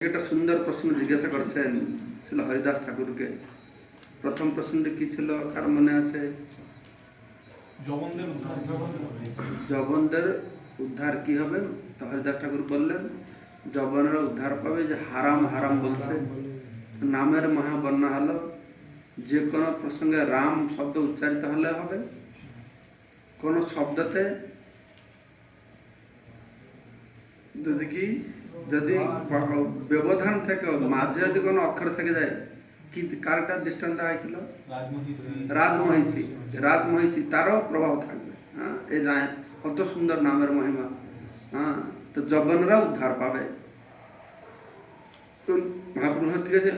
একটা সুন্দর প্রশ্ন জিজ্ঞাসা করছেন শিল হরিদাস ঠাকুরকে। প্রথম প্রশ্নটি কি ছিল, কার মনে আছে? জবনদের উদ্ধার কি হবে? তো হরিদাস ঠাকুর বললেন জবনেরা উদ্ধার পাবে যে হারাম হারাম বলছে। নামের মহা বর্ণনা হলো যে কোনো প্রসঙ্গে রাম শব্দ উচ্চারিত হলে হবে। কোন শব্দতে যদি ব্যবধান থেকে মাঝে যদি কোনো অক্ষর থেকে যায়, কি কারটা দৃষ্টান্ত হয়েছিল? রাজমহিষী। রাজমহিষী তারও প্রভাব থাকবে। হ্যাঁ, এই কত সুন্দর নামের মহিমা। হ্যাঁ, তো জবনরা উদ্ধার পাবে। তো মহাপুরুষ ঠিক আছে,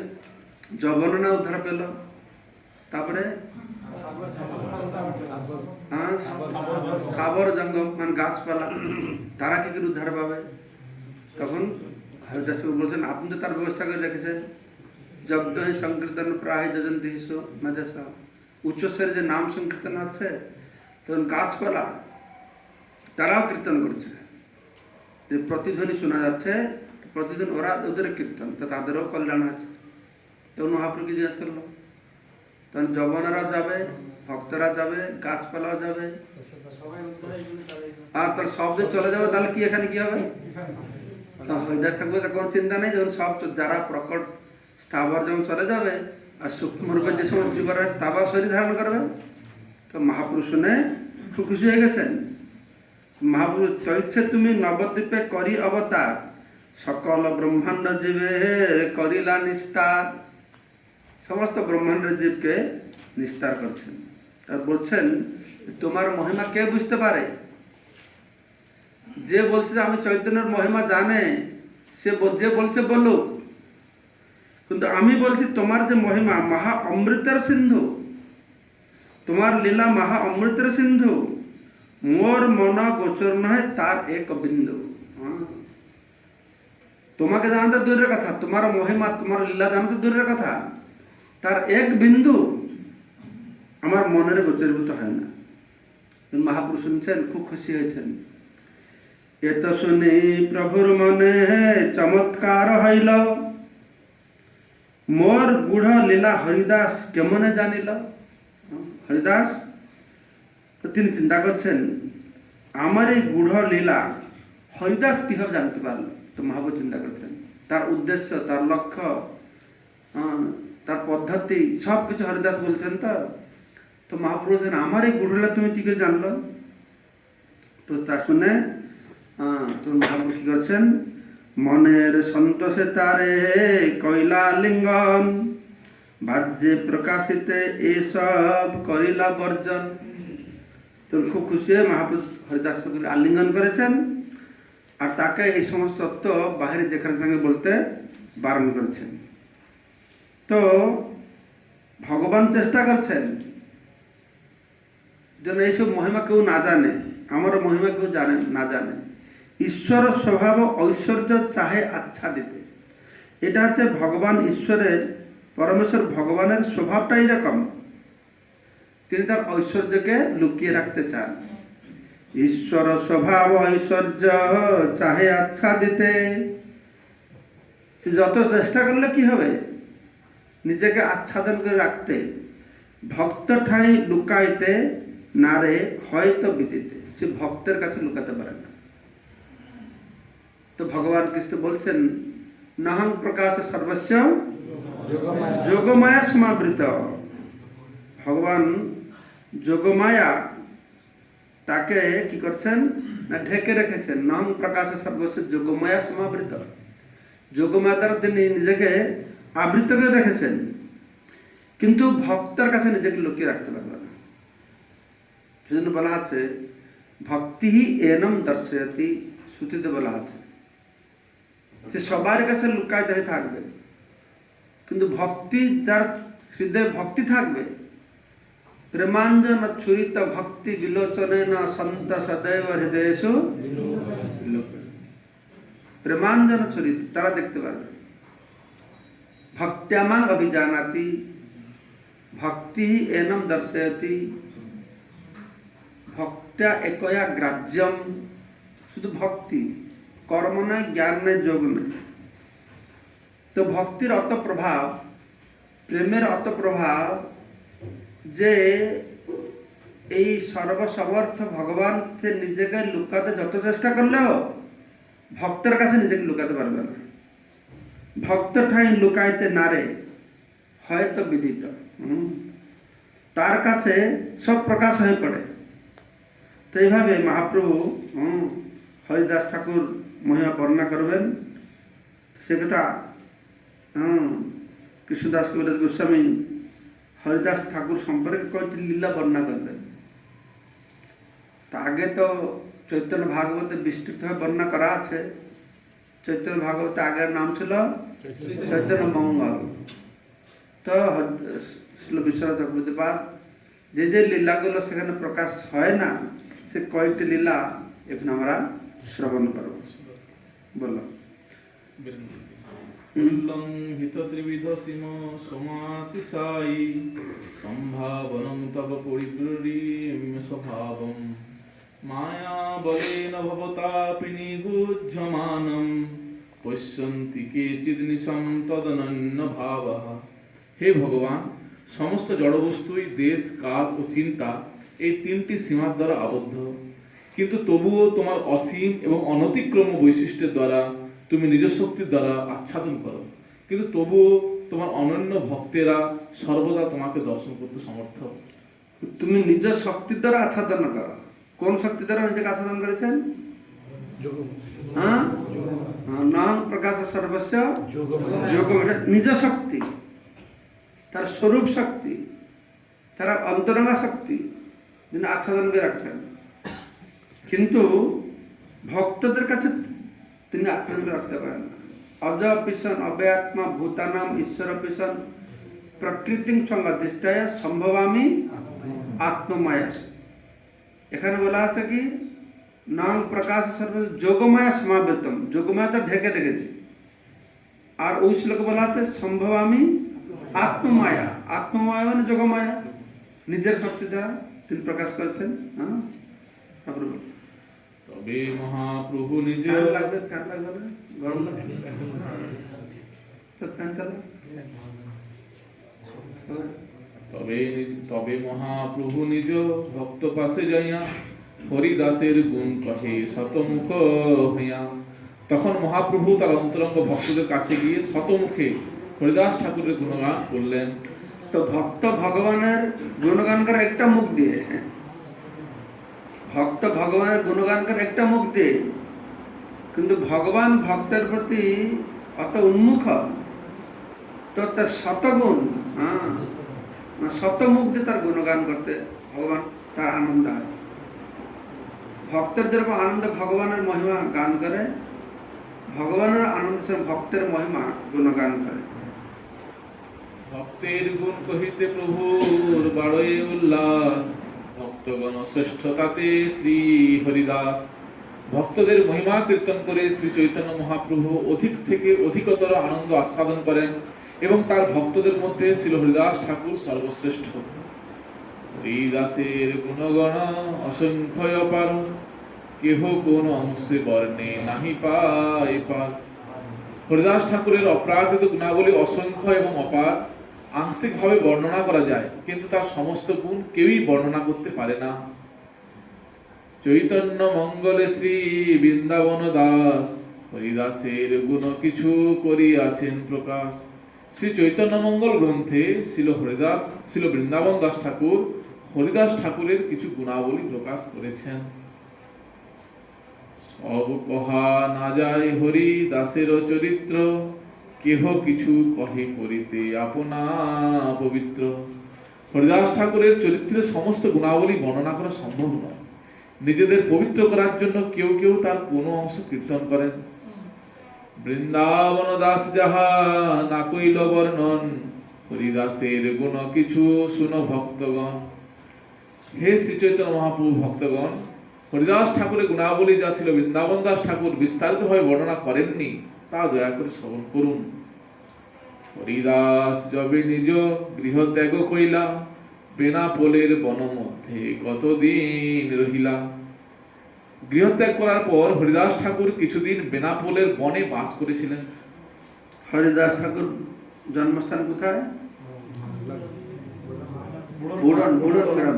জবনরা উদ্ধার পেল। তারপরে স্থাবর জঙ্গম মানে গাছপালা, তারা কি করে উদ্ধার পাবে? তখন হরিদাস ঠাকুর বলছেন আপনি তো তার ব্যবস্থা করে রেখেছেন। যজ্ঞ সংকীর্তন প্রায় যজন্তী মাঝে উচ্চস্বরে যে নাম সংকীর্তন আছে, তখন গাছপালা তারাও কীর্তন করছে। যে প্রতিধ্বনি শোনা যাচ্ছে, প্রতিধ্বনি ওরা ওদের কীর্তন, তো তাদেরও কল্যাণ আছে। তখন মহাপ্রভুকে জিজ্ঞেস করলো, তখন যবনেরা যাবে, ভক্তরা যাবে, গাছপালাও যাবে, আর তার সব যে চলে যাবে, তাহলে কি এখানে কি হবে? হরিদাস ঠাকুর কোনো চিন্তা নেই, যখন সব যারা প্রকট স্থাবর যেমন চলে যাবে, আর সূক্ষ্ম রূপে যে সমস্ত জীবরা স্থাবর শরীর ধারণ করবে। তো মহাপুরুষ শুনে খুব খুশি হয়ে গেছেন। মহাপুরুষ তৈচ্ছে তুমি নবদ্বীপে করি অবতার, সকল ব্রহ্মাণ্ড জীবে করিলা নিস্তার। সমস্ত ব্রহ্মাণ্ডের জীবকে নিস্তার করছেন। আর বলছেন তোমার মহিমা কে বুঝতে পারে? যে বলছে যে আমি চৈতন্যের মহিমা জানে, সে যে বলছে বলুক, কিন্তু আমি বলছি তোমার যে মহিমা মহা অমৃতের সিন্ধু, তোমার লীলা মহা অমৃতের সিন্ধু, মোর মন গোচর নয় তার এক বিন্দু। তোমাকে জানতে দূরের কথা, তোমার মহিমা তোমার লীলা জানতে দূরের কথা, তার এক বিন্দু আমার মনের গোচরীভূত হয় না। মহাপুরুষ শুনছেন, খুব খুশি হয়েছেন। এত শুনি প্রভুর মনে চমৎকার হইল, মোর গুঢ় লীলা হরিদাস কেমনে জানিল। হরিদাস তো তিনি চিন্তা করছেন আমার এই গুঢ় লীলা হরিদাস কিভাবে জানতে পারল। তো মহাপ্রভু চিন্তা করছেন তার উদ্দেশ্য, তার লক্ষ্য, তার পদ্ধতি সব কিছু হরিদাস বলছেন। তো মহাপ্রভু বলছেন আমার এই গুঢ় লীলা তুমি কি করে জানলো? তো তা শুনে তোর মহাপ্রভু কি করছেন, মনের সন্তোষে তারে কইলা লিঙ্গন, বাহ্যে প্রকাশিতে এসব করিলা বর্জন। তো খুব খুশি হয়ে মহাপ্রভু হরিদাস আলিঙ্গন করেছেন, আর তাকে এই সমস্ত তত্ত্ব বাহিরে যেখানে সঙ্গে বলতে বারণ করেছেন। তো ভগবান চেষ্টা করছেন যেন এইসব মহিমা কেউ না জানে, আমারও মহিমা কেউ জানে না জানে। ঈশ্বর স্বভাব ঐশ্বর্য চাহে আচ্ছাদিতে। এটা হচ্ছে ভগবান ঈশ্বরের, পরমেশ্বর ভগবানের স্বভাবটা এরকম, তিনি তার ঐশ্বর্যকে লুকিয়ে রাখতে চান। ঈশ্বর স্বভাব ঐশ্বর্য চাহে আচ্ছাদিতে। সে যত চেষ্টা করলে কি হবে, নিজেকে আচ্ছাদন করে রাখতে। ভক্ত ঠাই লুকাইতে নারে হয়তো বিদিতে। সে ভক্তের কাছে লুকাতে পারে না। তো ভগবান কৃষ্ণ বলছেন নহং প্রকাশ সর্বস্ব যোগমায়া সমাবৃত। ভগবান যোগমায়া তাকে কি করছেন না ঢেকে রেখেছেন। নহং প্রকাশ সর্বস্ব যোগমায়া সমাবৃত। যোগমায়া দ্বারা তিনি নিজেকে আবৃত করে রেখেছেন, কিন্তু ভক্তের কাছে নিজেকে লুকিয়ে রাখতে পারবে না। সেজন্য বলা আছে ভক্তি এনম দর্শয়তি, শ্রুতিতে বলা আছে সে সবার কাছে লুকায়িত হয়ে থাকবে, কিন্তু ভক্তি যার হৃদয়ে ভক্তি থাকবে, প্রেমাঞ্জন ছুরিত ভক্তি বিলোচনে না সন্ত সদৈব হৃদয়েষু, প্রেমাঞ্জন ছুরিত তারা দেখতে পারবে। ভক্ত্যামাং অভিজানাতি, ভক্তি এনম দর্শয়তি, ভক্ত্যা একয়া গ্রাহ্যম। শুধু ভক্তি, কর্ম নয়, জ্ঞান নয়, যোগ নয়। তো ভক্তির অত প্রভাব, প্রেমের অত প্রভাব যে এই সর্বসমর্থ ভগবান সে নিজেকে লুকাতে যত চেষ্টা করলেও ভক্তের কাছে নিজেকে লুকাতে পারবে না। ভক্ত ঠাই লুকাইতে নারে হয়তো বিদিত, তার কাছে সব প্রকাশ হয়ে পড়ে। তো এইভাবে মহাপ্রভু হরিদাস ঠাকুর মহিমা বর্ণনা করবেন। সে কথা কৃষ্ণদাস কবিরাজ গোস্বামী হরিদাস ঠাকুর সম্পর্কে কয়েকটি লীলা বর্ণনা করবেন। তা আগে তো চৈতন্য ভাগবতে বিস্তৃতভাবে বর্ণনা করা আছে। চৈতন্য ভাগবতে আগের নাম ছিল চৈতন্য মঙ্গল। তো বিশ্বনাথ চক্রবর্তীপাদ যে যে লীলাগুলো সেখানে প্রকাশ হয় না, সে কয়েকটি লীলা এখন আমরা শ্রবণ করব। বলো। উল্লঙ্ঘিত ত্রিবিধ সীম সমাতিশায়ী সম্ভাবনং তব পরিপূর্ণীম স্বভাবম মায়া বলেন ভবতাপি নিগুহ্যমানম পশ্যন্তি কেচিদ নিশম তদনন্য ভাবঃ। হে ভগবান, সমস্ত জড়বস্তুই দেশ, কাল ও চিন্তা এই তিনটি সীমার দ্বারা আবদ্ধ, কিন্তু তবুও তোমার অসীম এবং অনতিক্রম বৈশিষ্ট্যের দ্বারা তুমি নিজ শক্তির দ্বারা আচ্ছাদন করো, কিন্তু তবুও তোমার অনন্য ভক্তেরা সর্বদা তোমাকে দর্শন করতে সমর্থ। তুমি নিজ শক্তির দ্বারা আচ্ছাদন করো। কোন শক্তি দ্বারা নিজেকে আচ্ছাদন করেছেন? নাম প্রকাশ সর্বস্ব যোগম, এটা নিজ শক্তি, তার স্বরূপ শক্তি, তার অন্তরঙ্গা শক্তি যিনি আচ্ছাদন করে রাখছেন। কিন্তু ভক্তদের কাছে তিনি আচ্ছাদন করে রাখতে পারেন না। অজ পিসন অব্যাত্মা ভূতানাম ঈশ্বর পিসন প্রকৃতি সংগতিষ্ঠায় সম্ভবামি আত্মমায়াস। এখানে বলা আছে কি নাম প্রকাশ সর্ব যোগমায়া সমাবেতম, যোগমায়া তো ঢেকে রেখেছি। আর ওই শ্লোকে বলা আছে সম্ভবামি আত্মমায়া, আত্মমায়া মানে যোগমায়া, নিজের শক্তি দ্বারা তিনি প্রকাশ করেছেন। তবে মহাপ্রভু নিজ লাগবে, ফ্যান লাগবে না, গরম লাগবে তো ফ্যান চালা। তবে মহাপ্রভু নিজ ভক্ত পাশে যাইয়া হরিদাসের গুণ কহে শতমুখ হইয়া। তখন মহাপ্রভু তার অন্তরঙ্গ ভক্তদের কাছে গিয়ে শতমুখে হরিদাস ঠাকুরের গুণগান করলেন। তো ভক্ত ভগবানের গুণগান করে একটা মুখ দিয়ে, ভক্ত ভগবানের গুণগান করে একটা মুখ দিয়ে, কিন্তু ভগবান ভক্তের প্রতি অত উন্মুখ, তো তার শতগুণ, শতমুখ দিয়ে তার গুণগান করতে ভগবান তার আনন্দ হয়। ভক্তের যেরকম আনন্দ ভগবানের মহিমা গান করে, ভগবানের আনন্দ সে ভক্তের মহিমা গুণগান করে। ভক্তের গুণ কহিতে প্রভুর বাড়য়ে উল্লাস, ভক্তগণ শ্রেষ্ঠ তাতে শ্রী হরিদাস। ভক্তদের মহিমা কীর্তন করে শ্রী চৈতন্য মহাপ্রভু অধিক থেকে অধিকতর আনন্দ আস্বাদন করেন এবং তার ভক্তদের মধ্যে শ্রী হরিদাস ঠাকুর সর্বশ্রেষ্ঠ। হরিদাসের গুণগণ অসংখ্য অপার, কেহ কোন অংশে বর্ণে নাহি পায় পার। হরিদাস ঠাকুরের অপ্রাকৃত গুণাবলী অসংখ্য এবং অপার, আংশিকভাবে বর্ণনা করা যায়, কিন্তু তার সমস্ত গুণ কেউই বর্ণনা করতে পারে না। চৈতন্য মঙ্গলে শ্রী বৃন্দাবন দাস, হরিদাসের গুণ কিছু করিয়াছেন প্রকাশ। শ্রী চৈতন্য মঙ্গল গ্রন্থে শ্রীল বৃন্দাবন দাস ঠাকুর হরিদাস ঠাকুরের কিছু গুণাবলী প্রকাশ করেছেন। সব কহা না যায় হরি দাসের চরিত্র, কেহ কিছু কহে করিতে আপনা পবিত্র। হরিদাস ঠাকুরের চরিত্রের সমস্ত গুণাবলী বর্ণনা করা সম্ভব নয়। নিজেদের পবিত্র করার জন্য কেউ কেউ তার কোনো অংশ কীর্তন করেন। বৃন্দাবন দাস যাহা না কইল বর্ণন, হরিদাসের গুণ কিছু শুনো ভক্তগণ। হে শ্রী চৈতন্য মহাপ্রভু ভক্তগণ, হরিদাস ত্যাগের গুণাবলী যা ছিল বৃন্দাবন দাস ঠাকুর বিস্তারিতভাবে বর্ণনা করেননি, তা দয়া করে শ্রবণ করুন। হরিদাস যবে নিজ গৃহ ত্যাগ কইলা, বেনাপোলের বন মধ্যে কতদিন রহিলা। গৃহত্যাগ করার পর হরিদাস ঠাকুর কিছুদিন বেনাপোলের বনে বাস করেছিলেন। হরিদাস ঠাকুর জন্মস্থান কোথায়? বুড়ন গ্রাম।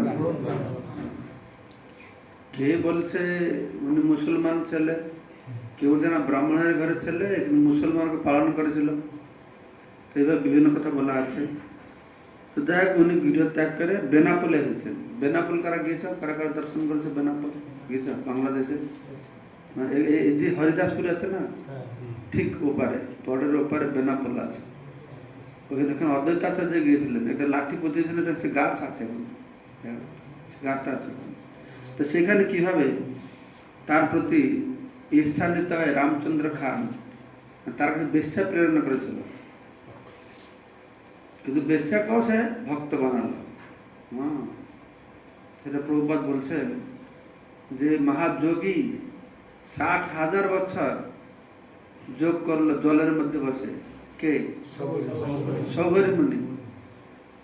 কে বলছে উনি মুসলমান ছেলে, কেউ যেন ব্রাহ্মণের ঘরে ছেলে মুসলমানকে পালন করেছিল, তো এবার বিভিন্ন কথা বলা আছে। তো দেখ উনি গৃহ ত্যাগ করে বেনাপোলে এসেছেন। বেনাপোল কারা গিয়েছ, কারা কারা দর্শন করেছে? বেনাপোল গিয়েছ বাংলাদেশে? এই যে হরিদাসপুর আছে না, ঠিক ওপারে, বর্ডারের ওপারে বেনাপোল আছে। ওখানে দেখেন অদ্বৈত আচার্য গিয়েছিলেন, একটা লাঠি পুঁতিয়েছিলেন, সে গাছ আছে এখন, গাছটা আছে। তো সেখানে কিভাবে তার প্রতি ঈর্ষান্বিত হয় রামচন্দ্র খান তার কাছে বেশ্যা প্রেরণা করেছিল, কিন্তু বেশ্যাকেও সে ভক্ত বানালো। সেটা প্রভুপাদ বলছেন যে মহাযোগী 60,000 বছর যোগ করলো জলের মধ্যে বসে, কে? সৌভরি মুনি।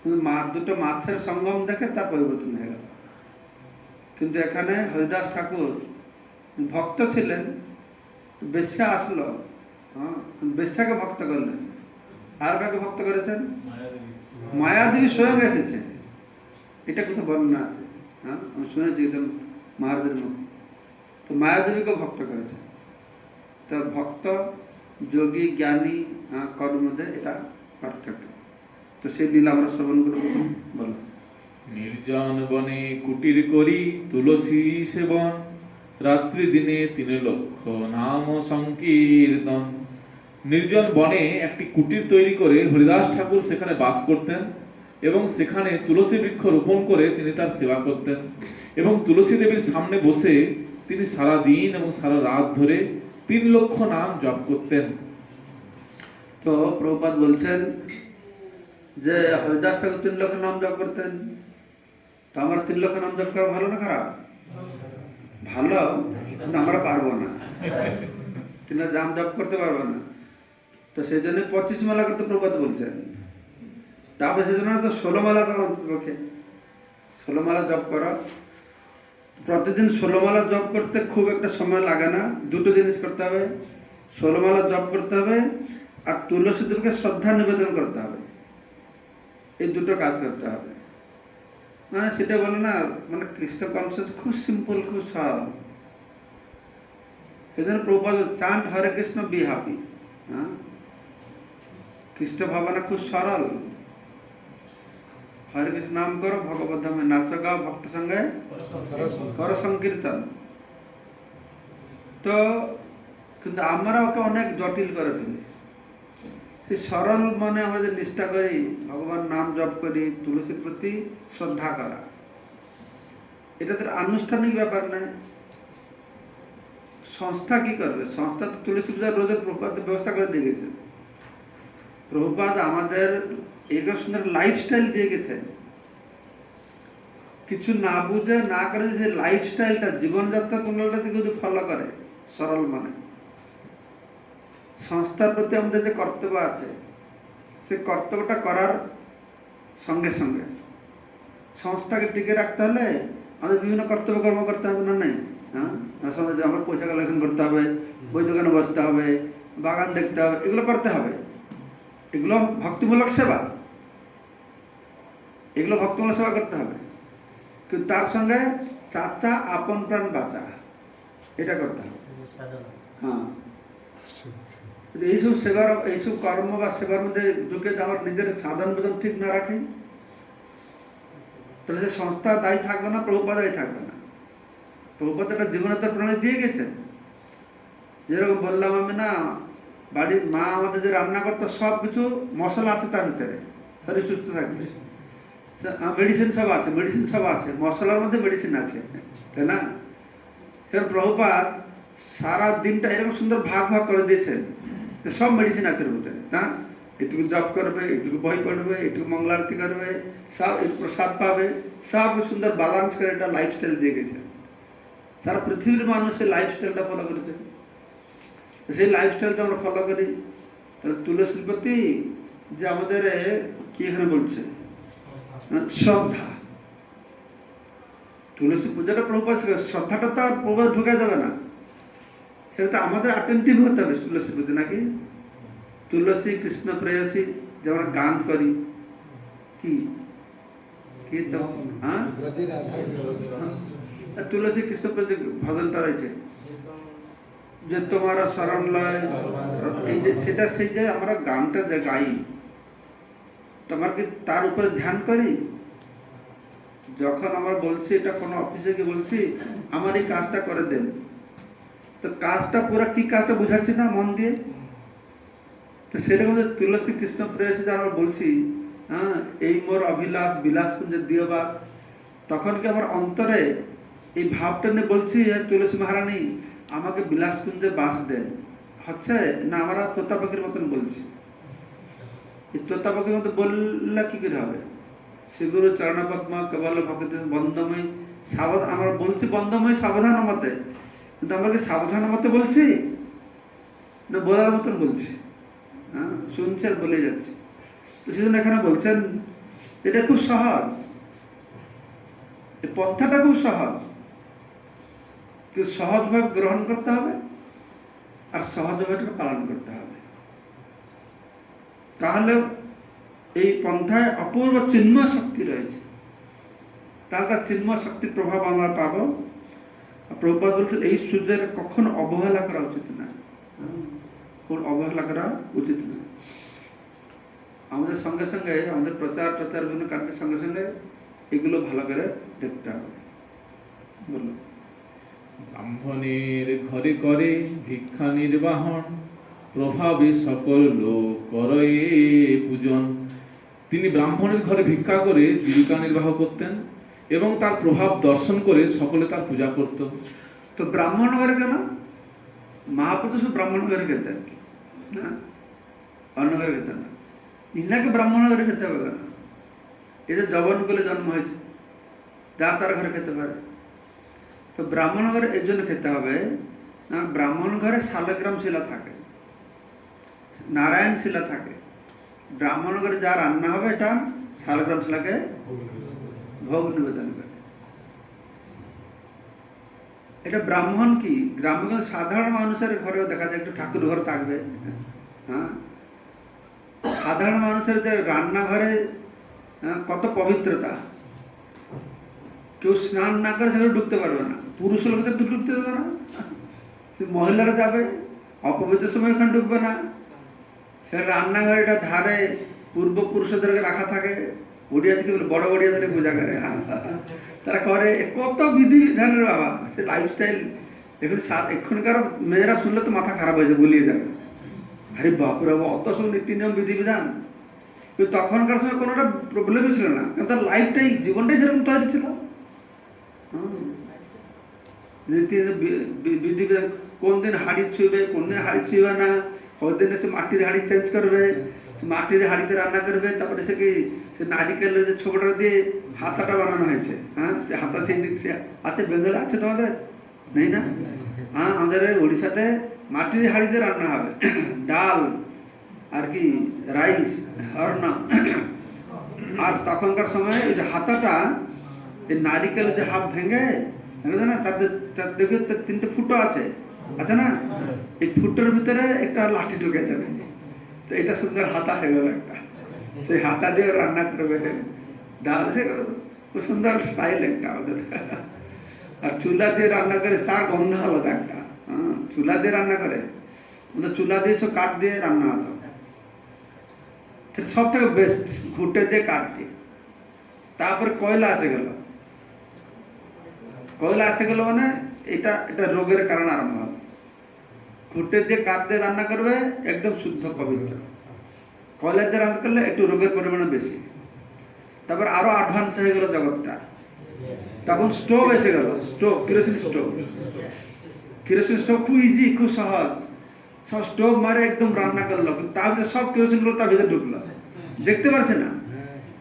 কিন্তু দুটো মাছের সঙ্গম দেখে তার পরিবর্তন হয়ে গেল। কিন্তু এখানে হরিদাস ঠাকুর ভক্ত ছিলেন, বেশ্যা আসলো, বেশ্যাকে ভক্ত করলেন। আর কাকে ভক্ত করেছেন? মায়াদেবী স্বয়ং এসেছে, এটা কোথাও বর্ণনা আছে, আমি শুনেছি একদম মহারাজের মুখ। তো মায়াদেবীকে ভক্ত করেছে। তো ভক্ত, যোগী, জ্ঞানী কর্মের মধ্যে এটা পার্থক্য। তো সেই দিন আমরা শ্রবণ করব। বলো। নির্জন বনে কুটির করি তুলসী সেবন, রাত্রি দিনে 3 লক্ষ নাম সংকীর্তন। নির্জন বনে একটি কুটির তৈরি করে হরিদাস ঠাকুর সেখানে বাস করতেন এবং সেখানে তুলসী বৃক্ষ রোপণ করে তিনি তার সেবা করতেন এবং তুলসী দেবীর সামনে বসে তিনি সারা দিন এবং সারা রাত ধরে 3 লক্ষ নাম জপ করতেন। তো প্রভুপাদ বলছেন যে হরিদাস ঠাকুর 3 লক্ষ নাম জপ করতেন। তো আমার 3 লক্ষ নাম জপ করা ভালো না খারাপ? ভালো, কিন্তু আমরা পারবো না, তিনি নাম জপ করতে পারবো না। তো সেই জন্য 25 মালা করতে প্রভুপাদ বলছেন। তারপরে সেই জন্য তো 16 মালা করো, অন্ততপক্ষে 16 মালা জপ করো। প্রতিদিন 16 মালা জপ করতে খুব একটা সময় লাগে না। দুটো জিনিস করতে হবে, 16 মালা জপ করতে হবে আর তুলসী দেবীকে শ্রদ্ধা নিবেদন করতে হবে। এই দুটো কাজ করতে হবে। মানে সেটা বলে না, মানে কৃষ্ণ কনসিয়াস খুব সিম্পল, খুব সরল। এই জন্য Prabhupada chant Hare Krishna be happy. Krishna ভাবনা খুব সরল। হরে কৃষ্ণ নাম করো, ভগবত ধামে নাচ গাও, ভক্ত সঙ্গে করো সংকীর্তন। তো কিন্তু আমরা ওকে অনেক জটিল করে ফেলি। সেই সরল মনে আমরা যে নিষ্ঠা করি, ভগবান নাম জপ করি, তুলসীর প্রতি শ্রদ্ধা করা, এটা তো আনুষ্ঠানিক ব্যাপার নয়। সংস্থা কি করবে? সংস্থা তো তুলসী পূজার রোজের প্রভুপাদ ব্যবস্থা করে দিয়ে গেছে। প্রভুপাদ আমাদের এইরকম সুন্দর লাইফস্টাইল দিয়ে গেছেন। কিছু না বুঝে না করে সেই লাইফস্টাইলটা, জীবনযাত্রা প্রণালীটা যদি ফলো করে সরল মানে, সংস্থার প্রতি আমাদের যে কর্তব্য আছে, সেই কর্তব্যটা করার সঙ্গে সঙ্গে সংস্থাকে টিকে রাখতে হলে আমাদের বিভিন্ন কর্তব্য কর্ম করতে হবে না? নাই? আমার পয়সা কালেকশন করতে হবে, বই দোকানে বসতে হবে, বাগান দেখতে হবে, এগুলো করতে হবে। এগুলো ভক্তিমূলক সেবা, এগুলো ভক্তিমূলক সেবা করতে হবে। কিন্তু তার সঙ্গে চাচা আপন প্রাণ বাঁচা, এটা করতে হবে। হ্যাঁ, এইসব সেবার, এইসব কর্ম বা সেবার মধ্যে ঢুকে আমার নিজের সাধন বোধন ঠিক না রাখি, তাহলে সে সংস্থা দায়ী থাকবে না, প্রভুপাদ দায়ী থাকবে না। প্রভুপাদ একটা জীবনতার প্রণালী দিয়ে গেছেন। যেরকম বললাম আমি না, বাড়ির মা আমাদের যে রান্না করতো সব কিছু মশলা আছে তার ভিতরে, শরীর সুস্থ থাকবে। মেডিসিন সব আছে, মেডিসিন সব আছে, মশলার মধ্যে মেডিসিন আছে, তাই না? এবার প্রভুপাদ সারা দিনটা এরকম সুন্দর ভাগ ভাগ করে দিয়েছেন, সব মেডিসিন আছে এর ভিতরে। না, এটুকু জপ করবে, এটুকু বই পড়বে, এটুকু মঙ্গলারতি করবে, সব প্রসাদ পাবে, সব সুন্দর ব্যালেন্স করে একটা লাইফস্টাইল দিয়ে গেছে। সারা পৃথিবীর মানুষ সেই লাইফস্টাইলটা ফলো করেছে। সেই লাইফস্টাইলটা আমরা ফলো করি। তাহলে তুলসীর প্রতি যে আমাদের কি এখানে বলছে শ্রদ্ধা, তুলসী পূজাটা প্রভুপাদ, শ্রদ্ধাটা তো আর প্রভুপাদ ঢুকে যাবে না, সেটা তো আমাদের অ্যাটেন্টিভ হতে হবে তুলসীর প্রতি, নাকি? তুলসী কৃষ্ণ প্রেয়সী যে আমরা গান করি কি কি তো হ্যাঁ তুলসী কৃষ্ণ প্রেয়সী ভজনটা রয়েছে যে তোমার শরণ লয়, এই যে সেটা সেই যে আমরা গানটা যে গাই তোমার কি তার উপরে ধ্যান করি? যখন আমরা বলছি এটা কোনো অফিসে গিয়ে বলছি আমার এই কাজটা করে দেন, তো কাজটা পুরো কি কাজটা বুঝাচ্ছি না মন দিয়ে। তো সেরকম যে তুলসী কৃষ্ণ প্রেয়সী আমরা বলছি হ্যাঁ এই মোর অভিলাষ বিলাস কুঞ্জে দিয়বাস, তখন কি আমার অন্তরে এই ভাবটা নিয়ে বলছি তুলসী মহারানী আমাকে বিলাস কুঞ্জে বাস দেন, হচ্ছে না আমরা তোতা পাখির মতন বলছি? এই তোতা পাখির মতো বললে কি করে হবে? শ্রীগুরু চরণ পদ্ম কেবল ভক্তি বন্ধময় সাবধান, আমরা বলছি বন্ধময় সাবধান মতে, কিন্তু আমরা কি সাবধান মতে বলছি না বলার মতন বলছি? হ্যাঁ শুনছে আর বলে যাচ্ছে। তো সেজন্য এখানে বলছেন এটা খুব সহজ, এই পন্থাটা খুব সহজ, কিন্তু সহজভাবে গ্রহণ করতে হবে আর সহজভাবে এটাকে পালন করতে হবে। তাহলে এই পন্থায় অপূর্ব চিন্ময় শক্তি রয়েছে, তার চিন্ময় শক্তির প্রভাব আমরা পাবো। প্রভুপাদ বলছেন এই সূর্যের কখনো অবহেলা করা উচিত না, কোন অবহেলা করা উচিত না। আমাদের সঙ্গে সঙ্গে আমাদের প্রচার বিভিন্ন কার্যের সঙ্গে সঙ্গে এগুলো ভালো করে দেখতে হবে। বলুন। ব্রাহ্মণের ঘরে করে ভিক্ষা নির্বাহন, প্রভাবে সকল লোক করে পূজন। তিনি ব্রাহ্মণের ঘরে ভিক্ষা করে জীবিকা নির্বাহ করতেন এবং তার প্রভাব দর্শন করে সকলে তার পূজা করত। তো ব্রাহ্মণ ঘরে কেন? মহাপ্রভু শুধু ব্রাহ্মণ ঘরে খেতেন না, অন্য ঘরে খেতেন না। ইনাকে ব্রাহ্মণ ঘরে খেতে হবে কেন? এই যে জবন করে জন্ম হয়েছে, যার তার ঘরে খেতে পারে। তো ব্রাহ্মণ ঘরে এই জন্য খেতে হবে না, ব্রাহ্মণ ঘরে শালগ্রাম শিলা থাকে, নারায়ণ শিলা থাকে। ব্রাহ্মণ ঘরে যা রান্না হবে এটা শালগ্রাম শিলাকে ভোগ নিবেদন করে। এটা ব্রাহ্মণ কি গ্রামে সাধারণ মানুষের ঘরেও দেখা যায় একটু ঠাকুর ঘর থাকবে। হ্যাঁ সাধারণ মানুষের যে রান্নাঘরে কত পবিত্রতা, কেউ স্নান না করে সেখানে ঢুকতে পারবে না, পুরুষ লোক তো ঢুকতে দেবে না, মহিলারা যাবে অপবিত্র সময় ওখানে ঢুকবে না। সে রান্নাঘরেটা ধারে পূর্বপুরুষদেরকে রাখা থাকে, ওড়িয়া থেকে বড় ওড়িয়াদের পূজা করে, তারা করে কত বিধিবিধানের বাবা, সে লাইফস্টাইল। এখন এখনকার মেয়েরা শুনলে তো মাথা খারাপ হয়েছে, গুলিয়ে যাবে, আরে বাপরে বাবা অত সব নীতি নিয়ম বিধিবিধান। কিন্তু তখনকার সময় কোনোটা প্রবলেমই ছিল না, কারণ তার লাইফটাই জীবনটাই সেরকম তৈরি ছিল। বিধিবিধান কোন দিন হাড়ি ছুঁবে, কোন দিন হাড়ি ছুঁবে না, কোন দিন সে মাটির হাড়ি চেঞ্জ করবে, মাটির হাড়িতে রান্না করবে। তারপরে সে কি সে নারিকেলের যে ছোবটা দিয়ে হাতাটা বানানো হয়েছে, হ্যাঁ সে হাতা সেই দিক সে আছে, বেঙ্গলে আছে তোমাদের নেই না? হ্যাঁ আমাদের উড়িষ্যাতে মাটির হাড়িতে রান্না হবে, ডাল আর কি রাইস আর না। আর তখনকার সময় এই যে হাতাটা এই নারিকেলের যে হাফ ভেঙে না, তার দেখে তিনটে ফুটো আছে না, এই ফুটোর ভিতরে একটা লাঠি ঢুকে দেবে, তো এটা সুন্দর হাতা হয়ে গেল একটা। সেই হাতা দিয়ে রান্না করবে ডাল, সে খুব সুন্দর স্টাইল একটা ওদের। আর চুলা দিয়ে রান্না করে তার গন্ধ আলাদা একটা। হ্যাঁ চুলা দিয়ে রান্না করে, চুলা দিয়ে সব কাঠ দিয়ে রান্না হতো, সব থেকে বেস্ট ঘুটে দিয়ে কাঠ দিয়ে। তারপরে কয়লা এসে গেল, কয়লা এসে গেল মানে এটা রোগের কারণ আরম্ভ হবে। ঘুটে দিয়ে কাঠ দিয়ে রান্না করবে একদম শুদ্ধ পবিত্র, কয়লা দিয়ে রান্না করলে একটু রোগের পরিমাণ বেশি। তারপর আরো অ্যাডভান্স হয়ে গেল জগৎটা, তখন স্টোভ এসে গেল, stove kerosene stove. Kerosene stove খুব ইজি, খুব সহজ, সব স্টোভ মারে একদম রান্না করলো, তার ভিতরে সব কেরোসিন গুলো তার ভিতরে ঢুকলো, দেখতে পাচ্ছে না।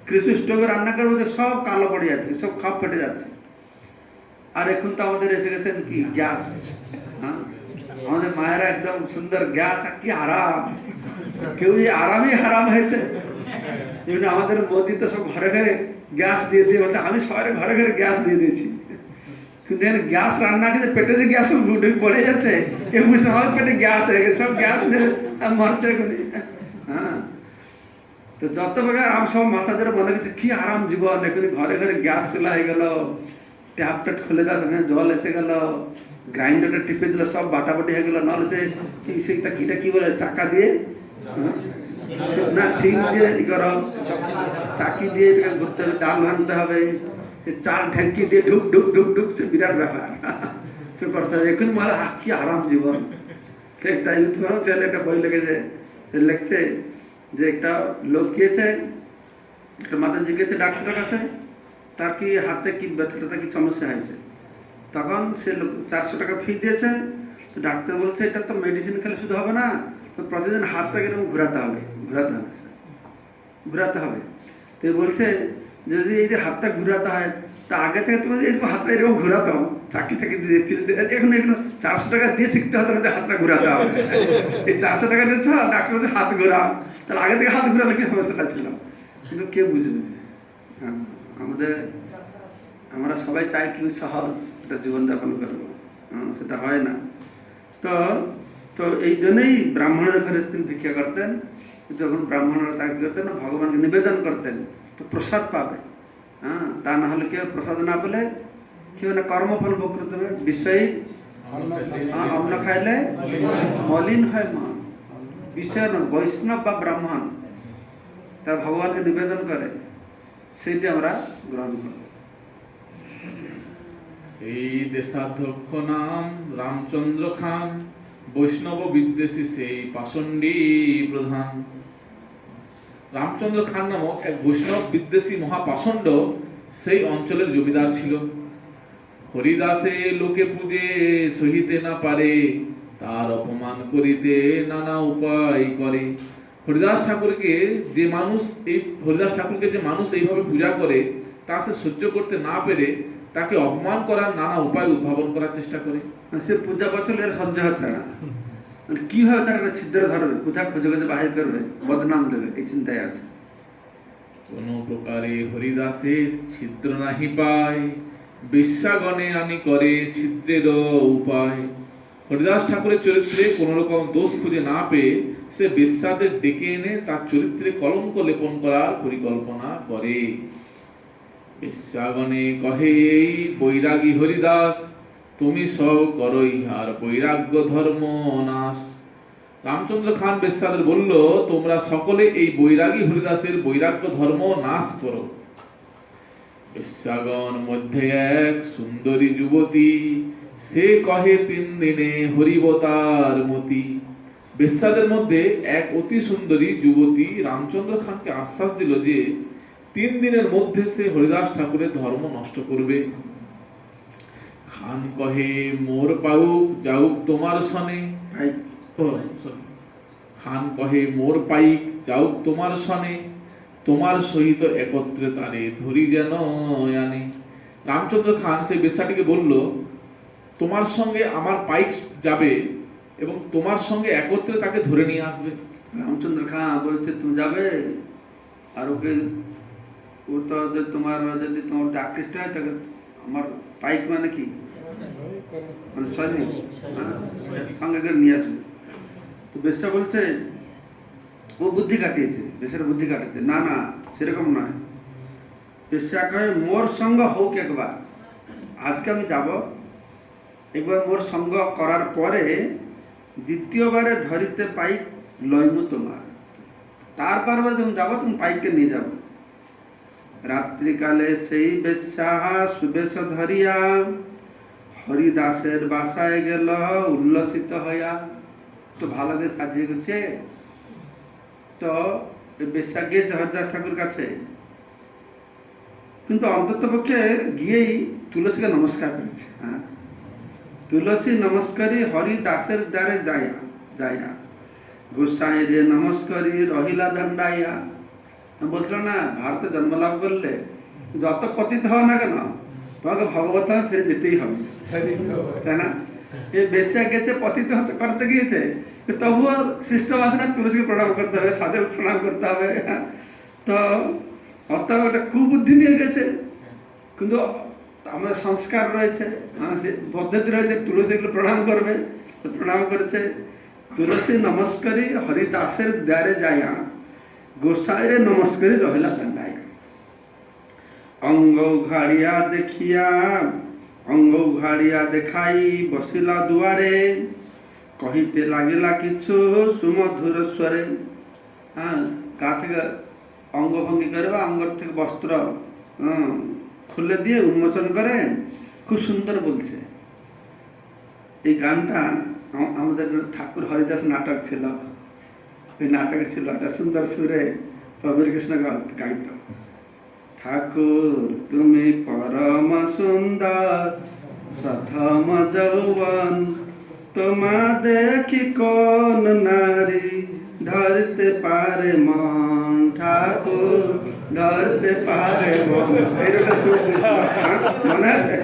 কেরোসিন স্টোভে রান্না করবো সব কালো পড়ে যাচ্ছে, সব খাপ ফেটে যাচ্ছে। আর এখন তো আমাদের এসে গেছেন কি গ্যাস। হ্যাঁ আমাদের মায়েরা একদম সুন্দর গ্যাস, আর কি আরাম, কেউ যে আরামই হারাম হয়েছে। এমনি আমাদের মোদি তো সব ঘরে ঘরে গ্যাস দিয়ে দিয়ে বলছে আমি সবাই ঘরে ঘরে গ্যাস দিয়ে দিয়েছি, কিন্তু গ্যাস রান্না খেতে পেটে যে গ্যাস পড়ে যাচ্ছে, কেউ বুঝতে হয় পেটে গ্যাস হয়ে গেছে, সব গ্যাস মারছে এখন। হ্যাঁ, তো যত প্রকার আম সব মাথা ধরে মনে করছে কি আরাম জীবন, এখন ঘরে ঘরে গ্যাস চুলা হয়ে গেল, ট্যাপ ট্যাপ খুলে দেওয়ার সঙ্গে জল এসে গেল, গ্রাইন্ডারটা টিপে দিলে সব বাটাবাটি হয়ে গেল, নাহলে সে কি সেটা কিটা কি বলে চাকা দিয়ে, হ্যাঁ? না শিল দিয়ে ই করো, চাকি দিয়ে এটাকে ঘুরতে হবে, চাল ভাঙতে হবে, চাল ঢেঁকি দিয়ে ঢুক ঢুক ঢুক ঢুক, সে বিরাট ব্যাপার সে করতে হবে। এখন বলে কি আরাম জীবন। একটা ইউটিউবার চ্যানেলে একটা বই লিখেছে, লিখছে যে একটা লোক গিয়েছে, একটা মাতাজি গিয়েছে ডাক্তারের কাছে, তার কি হাতে কি ব্যথাটা কি সমস্যা হয়েছে, তখন সে লোক 400 টাকা ফি দিয়েছে। তো ডাক্তার বলছে এটা তো মেডিসিন খেলে শুধু হবে না, তো প্রতিদিন হাতটাকে এরকম ঘোরাতে হবে, ঘোরাতে হবে, ঘোরাতে হবে। তো বলছে যদি এই যে হাতটা ঘোরাতে হয়, তা আগে থেকে তুমি এরকম হাতটা এরকম ঘোরাতে হবে, চাকি থেকে এখন এগুলো 400 টাকা দিয়ে শিখতে হতো না যে হাতটা ঘোরাতে হবে। এই 400 টাকা দিচ্ছে, ডাক্তার বলছে হাত ঘোরা, তাহলে আগে থেকে হাত ঘোরালে কি সমস্যাটা ছিল, কিন্তু কে বুঝবে। হ্যাঁ, আমরা সবাই চাই কি সহজ একটা জীবনযাপন করবো, সেটা হয় না। তো তো এই জন্যই ব্রাহ্মণের ঘরে তিনি ভিক্ষা করতেন। যখন ব্রাহ্মণরা তাকে করতেন না, ভগবানকে নিবেদন করতেন, তো প্রসাদ পাবে। হ্যাঁ, তা না হলে কেউ প্রসাদ না পেলে কি হয় না, কর্মফল ভোগ করতে হবে। বিষয়ী অন্ন খাইলে মলিন হয় মন। বিষয় না, বৈষ্ণব বা ব্রাহ্মণ তার ভগবানকে নিবেদন করে, সেইটি আমরা গ্রহণ করব। সেই দেশাধ্যক্ষ নাম রামচন্দ্র খান, বৈষ্ণব বিদ্বেষী সেই পাষণ্ডী প্রধান। রামচন্দ্র খান নামক এক বৈষ্ণব বিদ্বেষী মহাপাষণ্ড সেই অঞ্চলের জমিদার ছিল। হরিদাসে লোকে পূজে সহিতে না পারে, তার অপমান করিতে নানা উপায় করে। হরিদাস ঠাকুরকে যে মানুষ এইভাবে পূজা করে, তা সে সহ্য করতে না পেরে তাকে অপমান করার নানা উপায় উদ্ভাবন করার চেষ্টা করে। সে পূজা বছর এর সহ্য হচ্ছে না, মানে কিভাবে তার একটা ছিদ্র ধরবে, কোথায় খুঁজে খুঁজে বাহির করবে, বদনাম দেবে, এই চিন্তায় আছে। কোন প্রকারে হরিদাসের ছিদ্র নাহি পায়, বেশ্যাগণে আনি করে ছিদ্রের উপায়। হরিদাস ঠাকুরের চরিত্রে কোন রকম দোষ খুঁজে না পেয়ে সে বেশ্যাদের ডেকে এনে তার চরিত্রে কলঙ্ক লেপন করার পরিকল্পনা করে। বেশ্যাগণে কহে এই বৈরাগী হরিদাস, তুমি সব করো ইহার বৈরাগ্য ধর্ম নাশ। রামচন্দ্র খান বেশ্যাদের বলল, তোমরা সকলে এই বৈরাগী হরিদাসের বৈরাগ্য ধর্ম নাশ করো। বেশ্যাগণ মধ্যে এক সুন্দরী যুবতী, সে কহে 3 দিনে হরিবতার মতি। বেশ্যাদের মধ্যে এক অতি সুন্দরী যুবতী রামচন্দ্র খানকে আশ্বাস দিল যে 3 দিনের মধ্যে সে হরিদাস ঠাকুরের ধর্ম নষ্ট করবে। খান কহে মোর পাউক যাউক তোমার সনে, খান কহে মোর পাইক যাউক তোমার সনে, তোমার সহিত একত্রে তারে ধরি যেন আনে। রামচন্দ্র খান সেই বেশ্যাটিকে বলল, তোমার সঙ্গে আমার পাইক যাবে এবং তোমার সঙ্গে একত্রে তাকে ধরে নিয়ে আসবে। রামচন্দ্র খান বলছে তুমি যাবে, আর ওকে ও তো তোমার যদি তোমার আকৃষ্ট হয়, তাকে আমার পাইক মানে কি, মানে সৈনিক, সঙ্গে করে নিয়ে আসবে। তো বেশ্যা বলছে ও বুদ্ধি কাটিয়েছে, বেশের বুদ্ধি কাটিয়েছে, না না সেরকম নয়। বেশ্যা কহে মোর সঙ্গ হোক একবার, আজকে আমি যাব, একবার মোর সঙ্গ করার পরে দ্বিতীয়বারে ধরিতে পাইক লইমু তোমার, তারপর যখন যাবো তুমি পাইককে নিয়ে যাবো। রাত্রিকালে সেই বেশ্যা সুবেশ ধরিয়া হরিদাসের বাসায় গেল উল্লসিত হইয়া। তো ভালো করে সাজিয়ে গেছে, তো বেশ্যা গিয়েছে হরিদাস ঠাকুর কাছে, কিন্তু অন্তত পক্ষে গিয়েই তুলসীকে নমস্কার করেছে। হ্যাঁ, তুলসী নমস্কারী হরিদাসের দ্বারে যাইয়া যাইয়া গোসাই রে নমস্কারী রহিলা দণ্ডাইয়া। বলছিল না, ভারতে জন্মলাভ করলে যত পতিত হও না কেন, তোমাকে ভগবত ফিরে যেতেই হবে, তাই না? এই বেশ্যা গেছে পতিত হতে করতে গিয়েছে, তবুও সিস্টেম আছে না, তুলসীকে প্রণাম করতে হবে, সাধের প্রণাম করতে হবে। তো অর্থাৎ একটা কুবুদ্ধি নিয়ে গেছে, কিন্তু আমাদের সংস্কার রয়েছে, পদ্ধতি রয়েছে, তুলসীগুলো প্রণাম করবে, প্রণাম করেছে। তুলসী নমস্কারী হরিদাসের দ্বারে যায়া গোসাইরে নমস্কারী রহিলা দাঁড়ায়। অঙ্গ ঘাড়িয়া দেখিয়া অঙ্গ ঘাড়িয়া দেখাই বসিলা দুয়ারে, কহিতে লাগিলা কিছু সুমধুর স্বরে। হ্যাঁ, গা থেকে অঙ্গভঙ্গি করে বা অঙ্গর থেকে বস্ত্র খুলে দিয়ে উন্মোচন করে খুব সুন্দর বলছে। এই গানটা আমাদের ঠাকুর হরিদাস নাটক ছিল, ওই নাটকে ছিল একটা সুন্দর সুরে প্রবীর কৃষ্ণ গাইত। ঠাকুর তুমি পরম সুন্দর প্রথম যৌবন, তোমা দেখি কোন নারী ধরতে পারে মন, ঠাকুর ধরতে পারে মন। এইটা মনে আছে?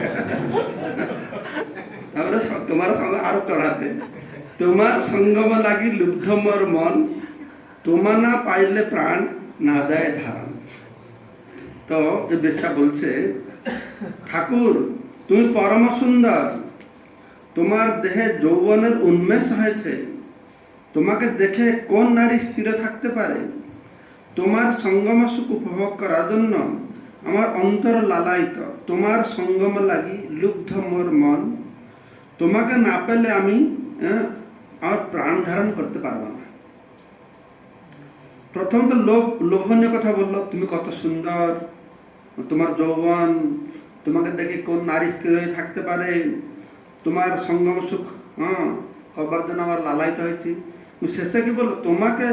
তারপরে তোমার সঙ্গে আরো চড়াতে, তোমার সঙ্গম লাগি লুব্ধ মোর মন, তোমা না পাইলে প্রাণ না যায় ধারণ। তো এই বেশ্যা বলছে, ঠাকুর তুমি পরম সুন্দর, তোমার দেহে যৌবনের উন্মেষ হয়েছে, তোমাকে দেখে কোন নারী স্থির থাকতে পারে? তোমার সঙ্গম সুখ উপভোগ করার জন্য আমার অন্তর লালায়িত, তোমার সঙ্গম লাগি লুব্ধ মোর মন, তোমাকে না পেলে আমি আমার প্রাণ ধারণ করতে পারবো না। প্রথমত লোভনীয় কথা বললো, তুমি কত সুন্দর, তোমার যৌবন, তোমাকে দেখে কোন নারী স্থির হয়ে থাকতে পারে, তোমার সঙ্গম সুখ করবার জন্য আমার লালায়িত হয়েছি। শেষে কি বললো, তোমাকে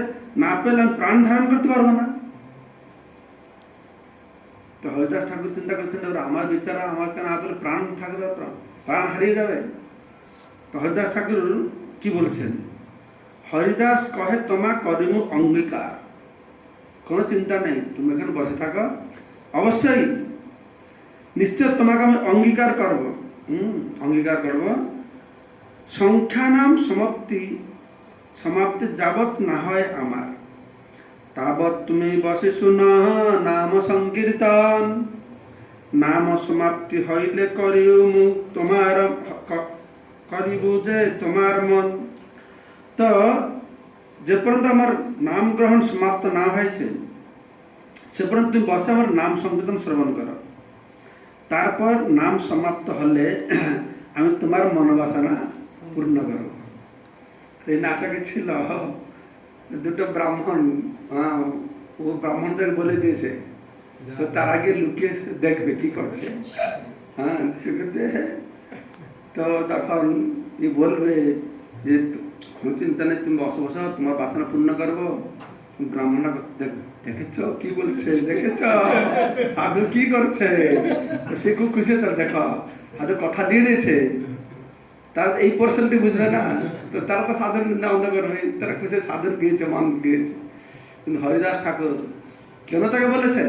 না পেলে আমি প্রাণ ধারণ করতে পারবো না। তো হরিদাস ঠাকুর চিন্তা করছেন, আমার বিচারা আমাকে না পেলে প্রাণ থাকবে, প্রাণ হারিয়ে যাবে। তো হরিদাস ঠাকুর কি বলছেন, হরিদাস কহে তোমা করিমু অঙ্গীকার, কোনো চিন্তা নেই, তুমি এখানে বসে থাকো, অবশ্যই নিশ্চয় তোমাকে আমি অঙ্গীকার করব, অঙ্গীকার করব। সংখ্যা নাম সমাপ্তি যাবৎ না হয় আমার, তাবৎ তুমি বসে শুন নাম সংকীর্তন, নাম সমাপ্তি হইলে করিও মুখ তোমার, করিব যে তোমার মন। তো যে পর্যন্ত আমার নাম গ্রহণ সমাপ্ত না হয়েছে সে পর্যন্ত তুমি বসে আমার নাম সংকীর্তন শ্রবণ করো, তারপর নাম সমাপ্ত হলে আমি তোমার মনোবাসনা পূর্ণ করব। এই নাটকে ছিল দুটো ব্রাহ্মণ, ও ব্রাহ্মণদের বলে দিয়েছে, তো তার আগে লুকিয়ে দেখবে কি করছে। ঠিক আছে, তো তখন ই বলবে যে কোনো চিন্তা নেই, তুমি বসো বসো, তোমার বাসনা পূর্ণ করবো। ব্রাহ্মণরা দেখেছ কি বলছে, দেখেছ সাধু কি করছে, সে খুব খুশি হচ্ছে, দেখো সাধু কথা দিয়ে দিয়েছে, তার এই পোর্শনটি বুঝবে না, তো তারা তো সাধুর নিন্দা বন্ধ করবে, তারা খুশি সাধুর গিয়েছে, মান গিয়েছে। কিন্তু হরিদাস ঠাকুর কেন তাকে বলেছেন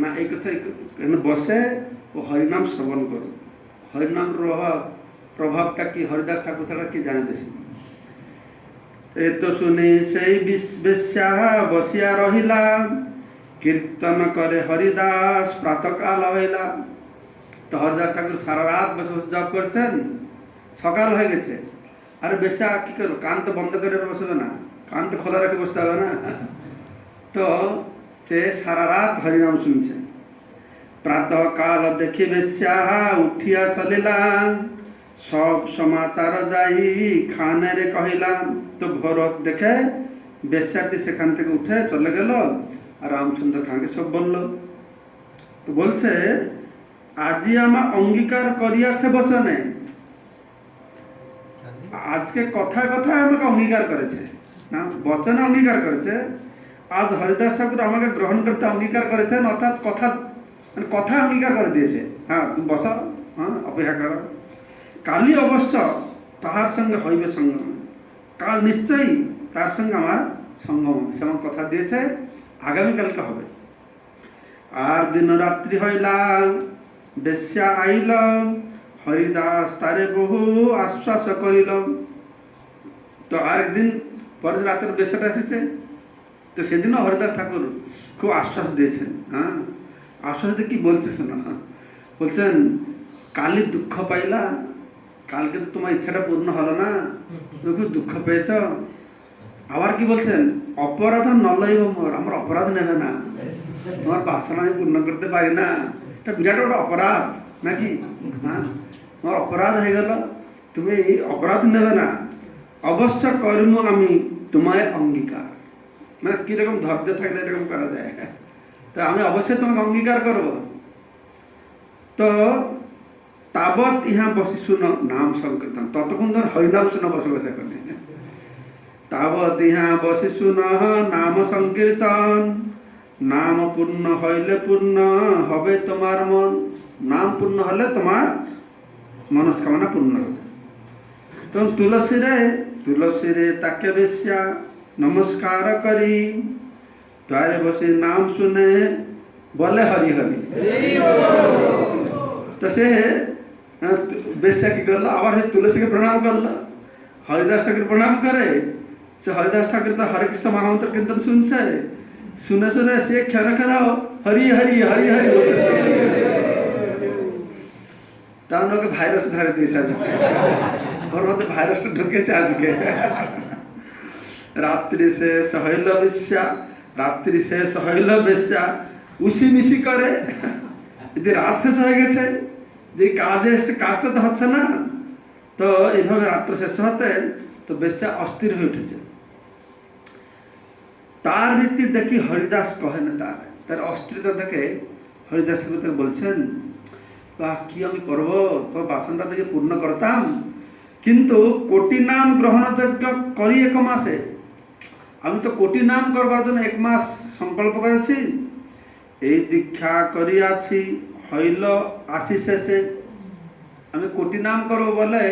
না, এই কথা কেন বসে ও হরিনাম শ্রবণ করো। হরিনাম প্রভাবটা কি হরিদাস ঠাকুর ছাড়া কি জানে বেশি। এত শুনি সেই বেশ্যা বসিয়া রহিলা, কীর্তন করে হরিদাস প্রাতকাল হইলা। তো হরিদাস ঠাকুর সারা রাত বসে বসে জপ করছেন, সকাল হয়ে গেছে। আর বেশ্যা কি করবো, কান তো বন্ধ করে বসবে না, কান তো খোলা রেখে বসতে হবে না। তো সে সারা রাত হরিনাম শুনছে। প্রাতকাল দেখি বেশ্যা উঠিয়া চলিলাম, সব সমাচার যাই খানের কহিলাম। তো ভরত দেখে বেশ্যাটি সেখান থেকে উঠে চলে গেল, আর রামচন্দ্র খাঁকে সব বলল। তো বলছে, আজি আমার অঙ্গীকার করিয়াছে বচনে, আজকে কথায় কথায় আমাকে অঙ্গীকার করেছে, না বচনে অঙ্গীকার করেছে। আজ হরিদাস ঠাকুর আমাকে গ্রহণ করতে অঙ্গীকার করেছেন, অর্থাৎ কথা অঙ্গীকার করে দিয়েছে। তুমি বসো, অপেক্ষা করো, কালই অবশ্য তাহার সঙ্গে হইবে সঙ্গম, কাল নিশ্চয়ই তার সঙ্গে আমার সঙ্গম, সে আমার কথা দিয়েছে, আগামীকালকে হবে। আর দিন রাত্রি হইলাম, বেশ্যা আইল, হরিদাস তারে বহু আশ্বাস করিল। তো আরেকদিন পরের রাতের বেশ্যাটা এসেছে, তো সেদিনও হরিদাস ঠাকুর খুব আশ্বাস দিয়েছেন। আশ্বাস দিয়ে কি বলছে শোনা, বলছেন, কালি দুঃখ পাইলা, কালকে তো তোমার ইচ্ছাটা পূর্ণ হলো না, তুমি খুব দুঃখ পেয়েছ। আবার কি বলছেন, অপরাধ নলইব মোর, আমার অপরাধ নেবে না, তোমার বাসনা আমি পূর্ণ করতে পারি না, এটা বিরাট একটা অপরাধ নাকি? হ্যাঁ, তোমার অপরাধ হয়ে গেল, তুমি এই অপরাধ নেবে না, অবশ্য কর্ম আমি তোমায় অঙ্গীকার। মানে কিরকম ধৈর্য থাকলে এরকম করা যায়, তো আমি অবশ্যই তোমাকে অঙ্গীকার করব। তো তাবৎ ইহা বসি শুন নাম সংকীর্তন, ততক্ষণ ধর হরিনাম শুনে বসে বসে করে। তাবৎ ইহা বসি শুন নাম সংকীর্তন, নাম পূর্ণ হইলে পূর্ণ হবে তোমার মন। নাম পূর্ণ হলে তোমার মনস্কামনা পূর্ণ হবে। তখন তুলসীরে তাকে বেশ্যা নমস্কার করি, দ্বারে বসে নাম শুনে বলে হরি হরি। তো সে বেশ্যা কি করলো, আবার সে তুলসীকে প্রণাম করলো। হরিদাস ঠাকুর প্রণাম করে, সে হরিদাস ঠাকুর তো হরে কৃষ্ণ মহামন্ত্র কীর্তন শুনছে, শুনে শুনে সে ক্ষণ ক্ষণ হরি হরি হরি হরি তার ওকে ভাইরাস ধরে দিয়েছে আজকে, ওর মধ্যে ভাইরাসটা ঢুকেছে আজকে। রাত্রি শেষ হইল বেশ্যা, রাত্রি শেষ হইল বেশ্যা উসি মিশি করে। যদি রাত শেষ হয়ে গেছে, যে কাজে এসছে কাজটা তো হচ্ছে না, তো এইভাবে রাত্র শেষ হতে তো বেশ্যা অস্থির হয়ে উঠেছে। তার রীতি দেখি হরিদাস কহে না, তার অস্থিরতা দেখে হরিদাস ঠাকুর তাকে বলছেন, বাহ কি আমি করব, তো বাসনটা থেকে পূর্ণ করতাম, কিন্তু কোটি নাম গ্রহণযোগ্য করি 1 মাসে। আমি তো কোটি নাম করবার জন্য 1 মাস সংকল্প করেছি, এই দীক্ষা করিয়াছি হইল আশি শেষে। আমি কোটি নাম করবো বলে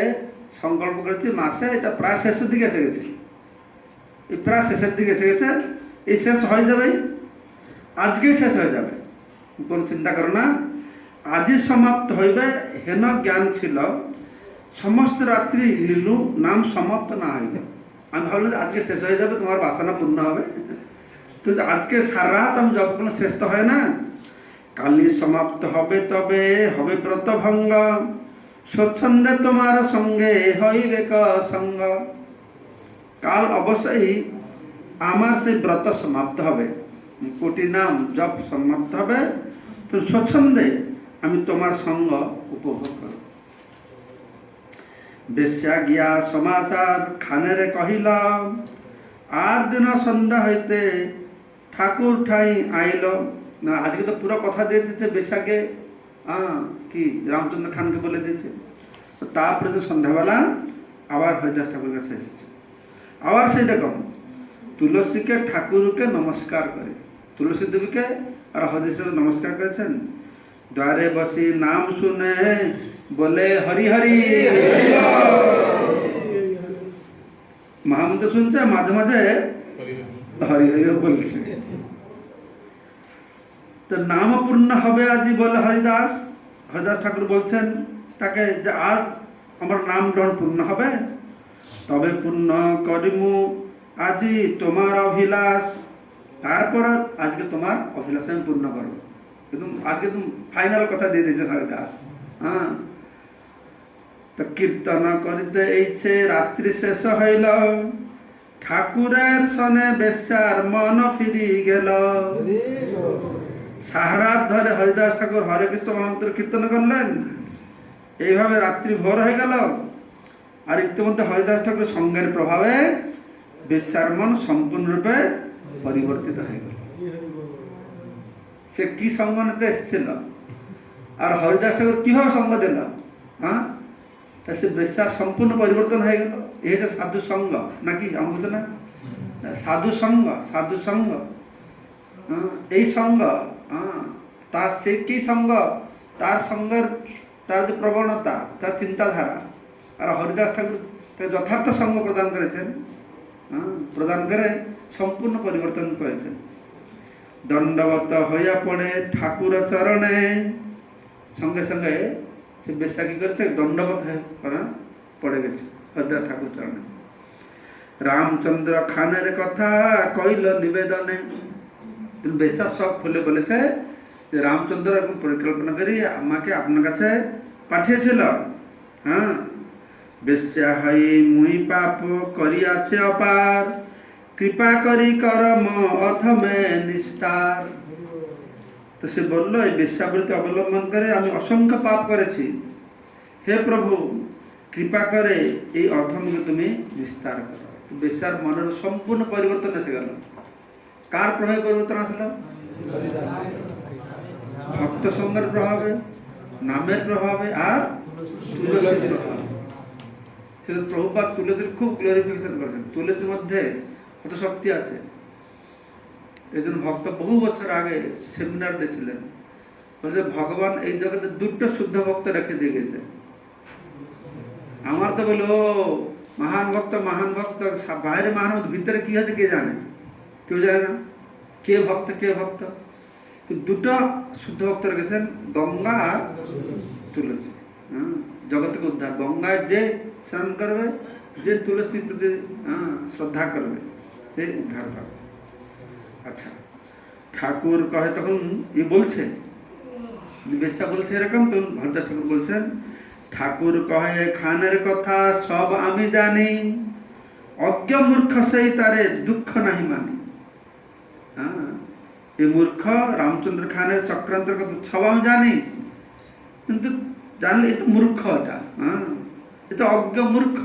সংকল্প করেছি মাসে, এটা প্রায় শেষের দিকে এসে গেছে, এই প্রায় শেষের দিকে এসে গেছে, এই শেষ হয়ে যাবে, আজকেই শেষ হয়ে যাবে, কোন চিন্তা করো না। আজই সমাপ্ত হইবে হেন জ্ঞান ছিল, সমস্ত রাত্রি নীলু নাম সমাপ্ত না হইবে। আমি ভাবলাম যে আজকে শেষ হয়ে যাবে, তোমার বাসনা পূর্ণ হবে, তো আজকে সারা রাত আমি জব কোনো শেষ তো হয় না। কালি সমাপ্ত হবে তবে হবে ব্রত ভঙ্গ, স্বচ্ছন্দে তোমার সঙ্গে হইবে সঙ্গ। কাল অবশ্যই আমার সেই ব্রত সমাপ্ত হবে, কোটি নাম জপ সমাপ্ত হবে, তো স্বচ্ছন্দে আমি তোমার সঙ্গ উপভোগ করব। বেশ্যা গিয়া সমাচার খানেরে কহিল, আর দিন সন্ধ্যা হইতে ঠাকুর ঠাই আইল। না আজকে তো পুরো কথা দিয়ে দিয়েছে বেশ্যাকে, কি রামচন্দ্র খানকে বলে দিয়েছে। তারপরে তো সন্ধ্যাবেলা আবার হরিদাস ঠাকুরের কাছে এসেছে, আবার সেই রকম তুলসীকে ঠাকুরকে নমস্কার করে, তুলসী দেবীকে আর হরিদাস ঠাকুর নমস্কার করেছেন। দ্বারে বসি নাম শুনে বলে হরি হরি, মহামন্ত্র শুনছে, মাঝে মাঝে হরি হরি বলছে। তো নাম পূর্ণ হবে আজি বলে হরিদাস, হরিদাস ঠাকুর বলছেন তাকে যে আজ আমার নাম গ্রহণ পূর্ণ হবে, তবে পূর্ণ করিমু আজি তোমার অভিলাষ। তারপর আজকে তোমার অভিলাষ আমি পূর্ণ করবো, কিন্তু আজকে তুমি ফাইনাল কথা দিয়ে দিয়েছেন হরিদাস। হ্যাঁ, তো কীর্তন করিতে এইছে রাত্রি শেষ হইল, ঠাকুরের সনে বেশ্যার মন ফিরি গেল। সারারাত ধরে হরিদাস ঠাকুর হরে কৃষ্ণ মহামন্ত্র কীর্তন করলেন, এইভাবে রাত্রি ভোর হয়ে গেল। আর ইতিমধ্যে হরিদাস ঠাকুর সঙ্গের প্রভাবে বেশ্যার মন সম্পূর্ণরূপে পরিবর্তিত হয়ে গেল। সে কি সঙ্গ নিতে এসেছিল, আর হরিদাস ঠাকুর কিভাবে সঙ্গ দিল, হ্যাঁ, তা সে বেশ্যার সম্পূর্ণ পরিবর্তন হয়ে গেল। এই হচ্ছে সাধু সঙ্গ, নাকি আমি বলছি না, সাধু সঙ্গ, সাধু সঙ্গ, এই সঙ্গ, তার সে কি সঙ্গ, তার সঙ্গের তার যে প্রবণতা, তার চিন্তাধারা, আর হরিদাস ঠাকুর তাকে যথার্থ সঙ্গ প্রদান করেছেন, প্রদান করে সম্পূর্ণ পরিবর্তন করেছেন। দণ্ডবত হইয়া পড়ে ঠাকুর চরণে, সঙ্গে সঙ্গে সে বেশ্যা কি করেছে, দণ্ডবত হয়ে পড়ে গেছে হরিদাস ঠাকুর চরণে। রামচন্দ্র খানের কথা কইল নিবেদনে, বেশ্যা সব খুলে বলেছে যে রামচন্দ্র এখন পরিকল্পনা করি আমাকে আপনার কাছে পাঠিয়েছিল। হ্যাঁ, বেশ্যা হয়ে মুই পাপ করিয়াছে অপার, কৃপা করি করম অধমে নিস্তার। তো সে বলল, এই বেশ্যাবৃত্তি অবলম্বন করে আমি অসংখ্য পাপ করেছি, হে প্রভু কৃপা করে এই অধমকে তুমি নিস্তার করো। বেশ্যার মনের সম্পূর্ণ পরিবর্তন এসে গেল। কার প্রভাবে পরিবর্তন আসলো? ভক্ত সঙ্গের প্রভাবে, নামের প্রভাবে, আর তুলসীর প্রভাবে। সেটা প্রভুপাদ তুলসীর খুব গ্লোরিফিকেশন করেছেন। তুলসীর মধ্যে কত শক্তি আছে। এই জন্য ভক্ত বহু বছর আগে সেমিনার দিয়েছিলেন, বলছে ভগবান এই জগতে দুটো শুদ্ধ ভক্ত রেখে দিয়ে গেছে। আমার তো বলো মহান ভক্ত, বাইরে মহান, ভিতরে কি আছে কে জানে? কেউ জানে না কে ভক্ত কে ভক্ত। দুটো শুদ্ধ ভক্ত রেখেছেন, গঙ্গা আর তুলসী। জগৎকে উদ্ধার। গঙ্গায় যে স্নান করবে, যে তুলসীর প্রতি শ্রদ্ধা করবে, সে উদ্ধার পাবে। আচ্ছা, ঠাকুর কহে তখন বলছে, বেশ্যা বলছে এরকম, তখন ভরদাস ঠাকুর বলছেন, ঠাকুর কহে খানের কথা সব আমি জানি, অজ্ঞ মূর্খ সেই তারে দুঃখ নাহি মানি। এই মূর্খ রামচন্দ্র খানের চক্রান্তের কথা সব আমি জানি, কিন্তু জানলে এ তো মূর্খ, এ তো অজ্ঞ মূর্খ।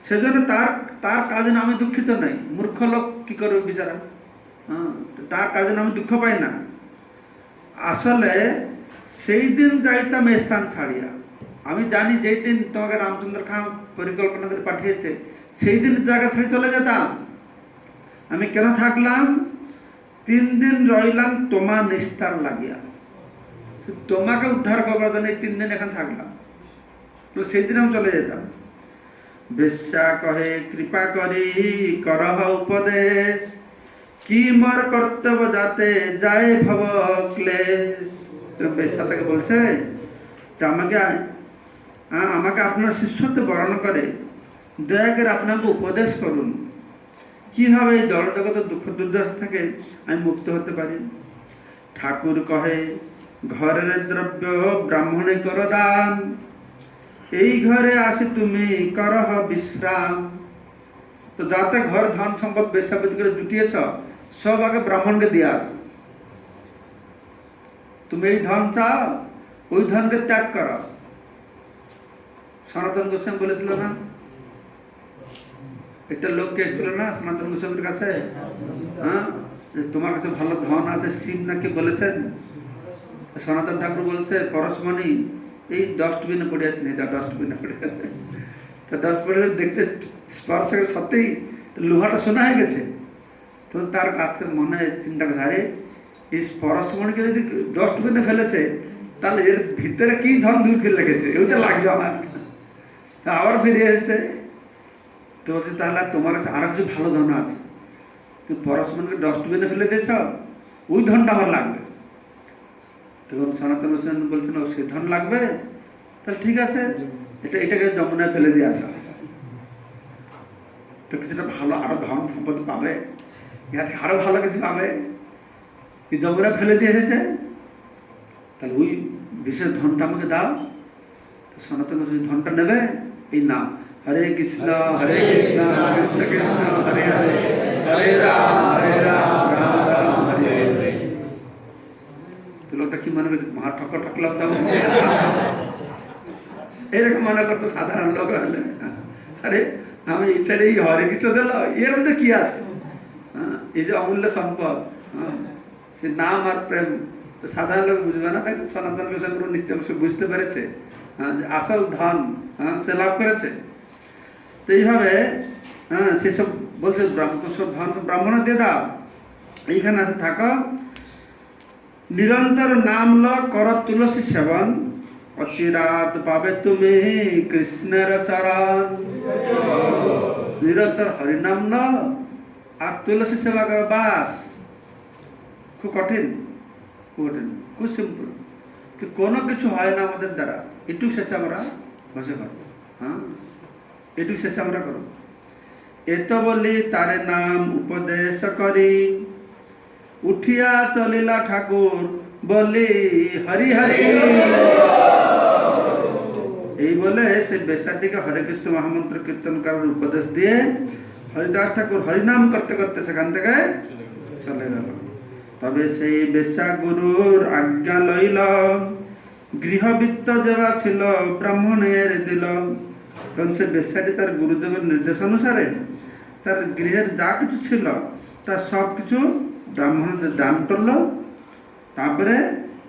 সেজন্য তার কাজে আমি দুঃখিত নাই। মূর্খ লোক কি করবে বিচারা? তার কাজে আমি দুঃখ পাই না। আসলে সেই দিন যাইতাম এই স্থান ছাড়িয়া। আমি জানি যেই দিন তোমাকে রামচন্দ্র খান পরিকল্পনা করে পাঠিয়েছে, সেই দিন জায়গা ছেড়ে চলে যেতাম। আমি কেন থাকলাম? 3 দিন রইলাম তোমার নিস্তার লাগিয়া, তোমাকে উদ্ধার করবার জন্য 3 দিন এখানে থাকলাম। সেই দিন আমি চলে যেতাম। বেশ্যা কহে কৃপা করি করহ উপদেশ, কি মোর কর্তব্য যাতে যায় ভব ক্লেশ। বেশ্যা তাকে বলছে যে আমাকে আপনার শিষ্যত্ব বরণ করে দয়া করে আপনাকে উপদেশ করুন, কিভাবে এই জড় জগতের দুঃখ দুর্দশা থেকে আমি মুক্ত হতে পারি। ঠাকুর কহে ঘরের দ্রব্য ব্রাহ্মণে কর দান, এই ঘরে আসি তুমি করহ বিশ্রাম। তো যাতে ঘর ধন সম্পদ বেশ্যাবৃত্তি করে জুটিয়েছ, সব আগে ব্রাহ্মণকে দিয়ে আসো। তুমি এই ধন চাও, ওই ধনকে ত্যাগ করো। সনাতন গোস্বামী বলেছিল না, একটা লোককে এসেছিল না সনাতন গোস্বামীর কাছে, তোমার কাছে ভালো ধন আছে, শিব নাকি বলেছেন। সনাতন ঠাকুর বলছে, পরশমণি এই ডস্টবিনে পড়ে আছে, ডস্টবিনে পড়ে আছে। তো ডস্টবিনে দেখছে স্পর্শ করে সত্যিই লোহাটা সোনা হয়ে গেছে। তো তার কাছে মনে চিন্তা করে, আরে এই পরশমণিকে যদি ডস্টবিনে ফেলেছে, তাহলে এর ভিতরে কি ধন দূর করে লেগেছে, ওইটা লাগবে আমার। তা আবার ফিরে এসছে। তো বলছে, তাহলে তোমার কাছে আরো কিছু ভালো ধন আছে, তুমি পরশমণিকে ডস্টবিনে ফেলে দিয়েছ, ওই ধনটা আমার লাগবে। তখন সনাতন হোসেন বলছেন, সে ধন লাগবে, তাহলে ঠিক আছে, এটাকে যমুনায় ফেলে দিয়ে আসা। তো কিছুটা ভালো আরো ধন সম্পদ পাবে, ইয়াতে আরো ভালো কিছু পাবে। যমুনায় ফেলে দিয়ে এসেছে, তাহলে ওই বিশেষ ধনটা আমাকে দাও। তো সনাতন হোসেন ধনটা নেবে, এই নাম হরে কৃষ্ণ কৃষ্ণ কৃষ্ণ হরে হরে, হরে রাম রাম হরে হরে। লোকটা কি মনে করছে, মহা ঠকর ঠকলাম তো এরকম মনে করতো সাধারণ লোক হলে। আরে আমি ইচ্ছাটা এই হরে কৃষ্ণ দিল, এর মধ্যে কি আছে? এই যে অমূল্য সম্পদ, সে নাম আর প্রেম, সাধারণ লোক বুঝবে না। তাকে সনাতন গোস্বামী নিশ্চয় বুঝতে পেরেছে যে আসল ধন সে লাভ করেছে। তো এইভাবে সেসব বলছে ধন ব্রাহ্মণ দিয়ে দাও, এইখানে আছে থাকো, নিরন্তর নাম ল কর তুলসী সেবন, অচিরাত পাবে তুমি কৃষ্ণের চরণ। নিরন্তর হরিনাম ন আর তুলসী সেবা করো, বাস। খুব কঠিন, খুব সিম্পল। কোনো কিছু হয় না আমাদের দ্বারা, একটু শেষে আমরা বসে পারবো। একটু শেষে আমরা করব। এত বলি তারে নাম উপদেশ করি, উঠিয়া চলিলা ঠাকুর বলি হরি হরি। এই বলে সেই বেশ্যাটিকে হরে কৃষ্ণ মহামন্ত্র কীর্তন করার উপদেশ দিয়ে হরিদাস ঠাকুর হরিনাম করতে করতে সেখান থেকে চলে গেল। তবে সেই বেশ্যা গুরুর আজ্ঞা লইল, গৃহবৃত্ত যেবা ছিল ব্রাহ্মণের দিল। কারণ সে বেশ্যাটি তার গুরুদেবের নির্দেশ অনুসারে তার গৃহের যা কিছু ছিল তার সব কিছু ব্রাহ্মণদের দান করল। তারপরে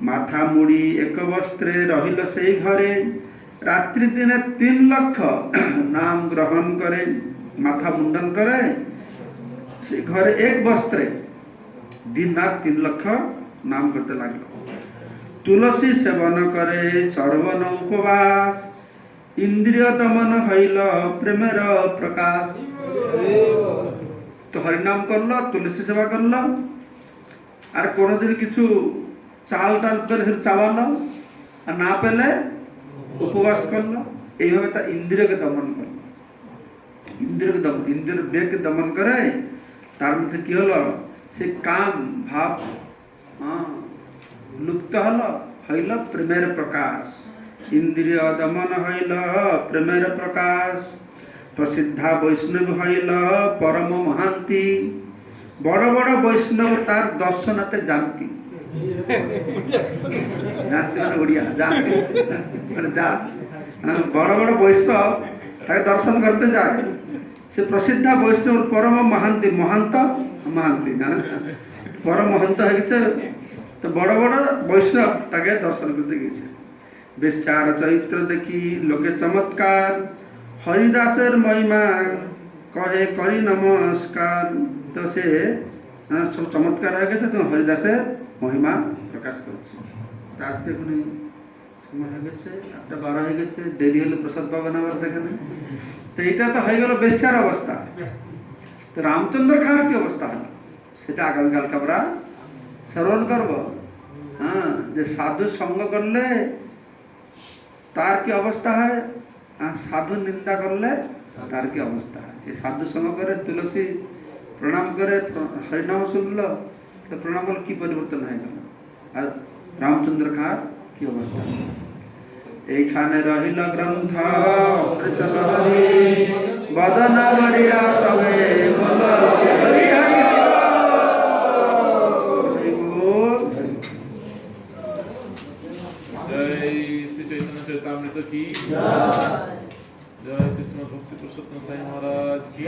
মাথা মুড়ি এক বস্ত্রে রহিল সেই ঘরে, রাত্রি দিনে 3 লক্ষ নাম গ্রহণ করে, মাথা মুন্ডন করে সেই ঘরে এক বস্ত্রে দিন রাত 3 লক্ষ নাম করতে লাগলো। তুলসী সেবন করে চর্বণ উপবাস, ইন্দ্রিয় দমন হইল প্রেমের প্রকাশ। তো হরিনাম করলো, তুলসী সেবা করলো, আর কোনোদিন কিছু চাল টাল পেলে চাওয়ালো, আর না পেলে উপবাস করলো। এইভাবে তার ইন্দ্রিয়কে দমন করলো। ইন্দ্রিয়ের বেগকে দমন করে তার মধ্যে কি হলো, সে কাম ভাব লুপ্ত হইল প্রেমের প্রকাশ। ইন্দ্রিয় দমন হইল প্রেমের প্রকাশ, প্রসিদ্ধা বৈষ্ণব হইল পরম মহান্তি। বড় বড় বৈষ্ণব তার দর্শনাতে জানতি। জানতি মানে ওড়িয়া জানতি মানে যা বড় বড় বৈষ্ণব তাকে দর্শন করতে যায়। সে প্রসিদ্ধা বৈষ্ণব পরম মহান্তি, মহান্ত মহান্তি পরম মহান্ত হয়ে গেছে। তো বড় বড় বৈষ্ণব তাকে দর্শন করতে গেছে। বেশ্যার চরিত্র দেখি লোকে চমৎকার, হরিদাসের মহিমা কহে করি নমস্কার। তো সে সব চমৎকার হয়ে গেছে, তো হরিদাসের মহিমা প্রকাশ করছে। তো আজকে এখনই সময় হয়ে গেছে, 8:12 হয়ে গেছে, দেরি হলে প্রসাদ পাবেন আবার সেখানে। তো এইটা তো হয়ে গেল বেশ্যার অবস্থা। তো রামচন্দ্র খাঁর কি অবস্থা হলো সেটা আগামীকালকে আমরা শ্রবণ করব। যে সাধু সঙ্গ করলে তার কি অবস্থা হয়, আর সাধু নিন্দা করলে তার কি অবস্থা হয়। এই সাধু সঙ্গ করে তুলসী প্রণাম করে হরিনাম শুনলো, তো প্রণাম করলে কি পরিবর্তন হয়ে গেল, আর রামচন্দ্র খাঁর কি অবস্থা। এইখানে রহিল গ্রন্থ বদন বরিয়া সবে বল হরি হরি বল। জয় শ্রী চৈতন্য চরিতামৃত কি জয়, শ্রী শ্রীমদ্ ভক্তি পুরুষোত্তম সাই মহারাজ কি।